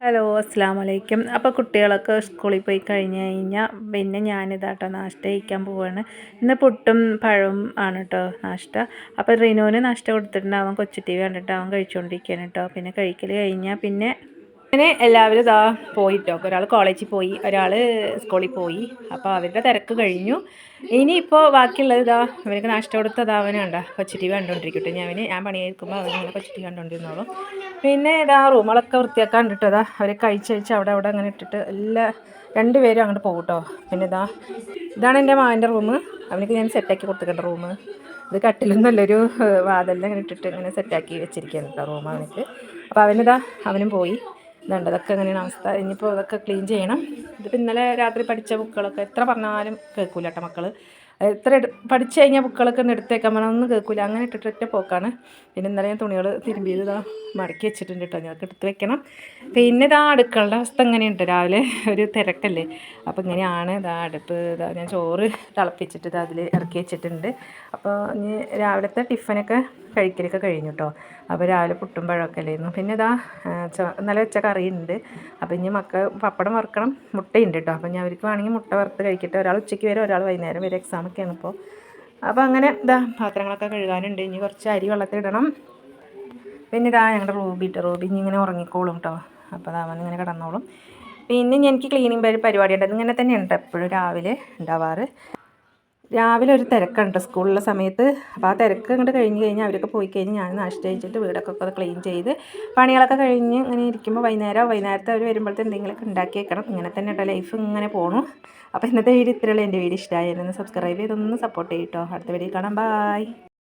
Hello അസ്സാം വലൈക്കും. അപ്പോൾ കുട്ടികളൊക്കെ സ്കൂളിൽ പോയി കഴിഞ്ഞ് കഴിഞ്ഞാൽ പിന്നെ ഞാനിതാട്ടോ നാഷ്ട കഴിക്കാൻ പോവാണ്. ഇന്ന് പുട്ടും പഴവും ആണ് കേട്ടോ നാഷ്ട. അപ്പോൾ റിനുവിന് നാഷ്ട കൊടുത്തിട്ടുണ്ട്. അവൻ കൊച്ചു ടി വി കണ്ടിട്ട് അവൻ കഴിച്ചുകൊണ്ടിരിക്കുകയാണ് കേട്ടോ. പിന്നെ കഴിക്കൽ കഴിഞ്ഞാൽ പിന്നെ അങ്ങനെ എല്ലാവരും ഇതാ പോയിട്ടോ. ഒരാൾ കോളേജിൽ പോയി, ഒരാൾ സ്കൂളിൽ പോയി. അപ്പോൾ അവരുടെ തിരക്ക് കഴിഞ്ഞു. ഇനിയിപ്പോൾ ബാക്കിയുള്ളത് ഇതാ അവർക്ക് നാഷ്ട കൊടുത്തതാ അവനുണ്ടോ കൊച്ചു ടി വി കണ്ടുകൊണ്ടിരിക്കട്ടെ. ഞാൻ പണിയായിരിക്കുമ്പോൾ അവനിങ്ങനെ കൊച്ചു ടി വി കണ്ടുകൊണ്ടിരുന്നോളും. പിന്നെ ഇതാ റൂമുകളൊക്കെ വൃത്തിയാക്കാൻ ഇട്ടിട്ടതാ അവർ കഴിച്ച് അവിടെ അങ്ങനെ ഇട്ടിട്ട് രണ്ടുപേരും അങ്ങോട്ട് പോകും കേട്ടോ. പിന്നെ ഇതാണ് എൻ്റെ മാവൻ്റെ റൂം. അവനക്ക് ഞാൻ സെറ്റാക്കി കൊടുത്തിട്ടുണ്ട് റൂം. ഇത് കട്ടിലും നല്ലൊരു വാതിലിൽ ഇങ്ങനെ ഇട്ടിട്ട് ഇങ്ങനെ സെറ്റാക്കി വെച്ചിരിക്കുകയാണ് കേട്ടോ റൂം അവനക്ക്. അപ്പോൾ അവനും പോയി. ഇതുണ്ട്, ഇതൊക്കെ എങ്ങനെയാണ് അവസ്ഥ. ഇനിയിപ്പോൾ ഇതൊക്കെ ക്ലീൻ ചെയ്യണം. ഇതിപ്പോൾ ഇന്നലെ രാത്രി പഠിച്ച ബുക്കുകളൊക്കെ എത്ര പറഞ്ഞാലും കേൾക്കൂല കേട്ടോ മക്കൾ. എത്ര പഠിച്ചു കഴിഞ്ഞാൽ ബുക്കുകളൊക്കെ ഒന്ന് എടുത്തേക്കാൻ പറഞ്ഞാൽ ഒന്നും കേൾക്കില്ല. അങ്ങനെ ഇട്ടിട്ടൊറ്റ പോക്കാണ്. പിന്നെ ഇന്നലെ ഞാൻ തുണികൾ തിരുമ്പിയത് മടക്കി വെച്ചിട്ടുണ്ട് കേട്ടോ. ഞങ്ങൾക്ക് എടുത്ത് വെക്കണം. പിന്നെ അടുക്കളുടെ അവസ്ഥ എങ്ങനെയുണ്ട്, രാവിലെ ഒരു തിരക്കല്ലേ. അപ്പോൾ ഇങ്ങനെയാണ് അടുപ്പ്. ഞാൻ ചോറ് തിളപ്പിച്ചിട്ട് അതിൽ ഇറക്കി വെച്ചിട്ടുണ്ട്. അപ്പോൾ ഇനി രാവിലത്തെ ടിഫനൊക്കെ കഴിക്കലൊക്കെ കഴിഞ്ഞു കേട്ടോ. അപ്പോൾ രാവിലെ പുട്ടും പഴമൊക്കെ അല്ലായിരുന്നു. പിന്നെ ഇന്നലെ വെച്ച കറിയുണ്ട്. അപ്പോൾ ഇനി പപ്പടം വറുക്കണം, മുട്ടയുണ്ട് കേട്ടോ. അപ്പോൾ ഞാൻ അവർക്ക് വേണമെങ്കിൽ മുട്ട വറുത്ത് കഴിക്കട്ടെ. ഒരാൾ ഉച്ചയ്ക്ക് വരെ, ഒരാൾ വൈകുന്നേരം വരെ. എക്സാമൊക്കെയാണ് ഇപ്പോൾ. അപ്പോൾ അങ്ങനെ പാത്രങ്ങളൊക്കെ കഴുകാനുണ്ട്. ഇനി കുറച്ച് അരി വെള്ളത്തിലിടണം. പിന്നെ ഞങ്ങളുടെ റൂബി ഇനി ഇങ്ങനെ ഉറങ്ങിക്കോളും കേട്ടോ. അപ്പോൾ അവനിങ്ങനെ കിടന്നോളും. പിന്നെ എനിക്ക് ക്ലീനിങ് പരിപാടി ഉണ്ട്. ഇങ്ങനെ തന്നെയുണ്ട് എപ്പോഴും രാവിലെ ഉണ്ടാവാറ്. രാവിലെ ഒരു തിരക്കുണ്ട് സ്കൂളിലെ സമയത്ത്. അപ്പോൾ ആ തിരക്ക് അങ്ങോട്ട് കഴിഞ്ഞ് കഴിഞ്ഞാൽ അവരൊക്കെ പോയി കഴിഞ്ഞ് ഞാൻ നാഷ്ട കഴിച്ചിട്ട് വീടൊക്കെ ഒന്ന് ക്ലീൻ ചെയ്ത് പണികളൊക്കെ കഴിഞ്ഞ് ഇങ്ങനെ ഇരിക്കുമ്പോൾ വൈകുന്നേരത്തെ അവർ വരുമ്പോഴത്തെ എന്തെങ്കിലുമൊക്കെ ഉണ്ടാക്കി വെക്കണം. ഇങ്ങനെ തന്നെ കേട്ടോ ലൈഫ് ഇങ്ങനെ പോണു. അപ്പോൾ ഇന്നത്തെ വീഡിയോ ഇത്രയുള്ളൂ. എൻ്റെ വീഡിയോ ഇഷ്ടമായിരുന്നു സബ്സ്ക്രൈബ് ചെയ്തൊന്ന് സപ്പോർട്ട് ചെയ്യട്ടോ. അടുത്ത വീഡിയോ കാണാം. ബൈ.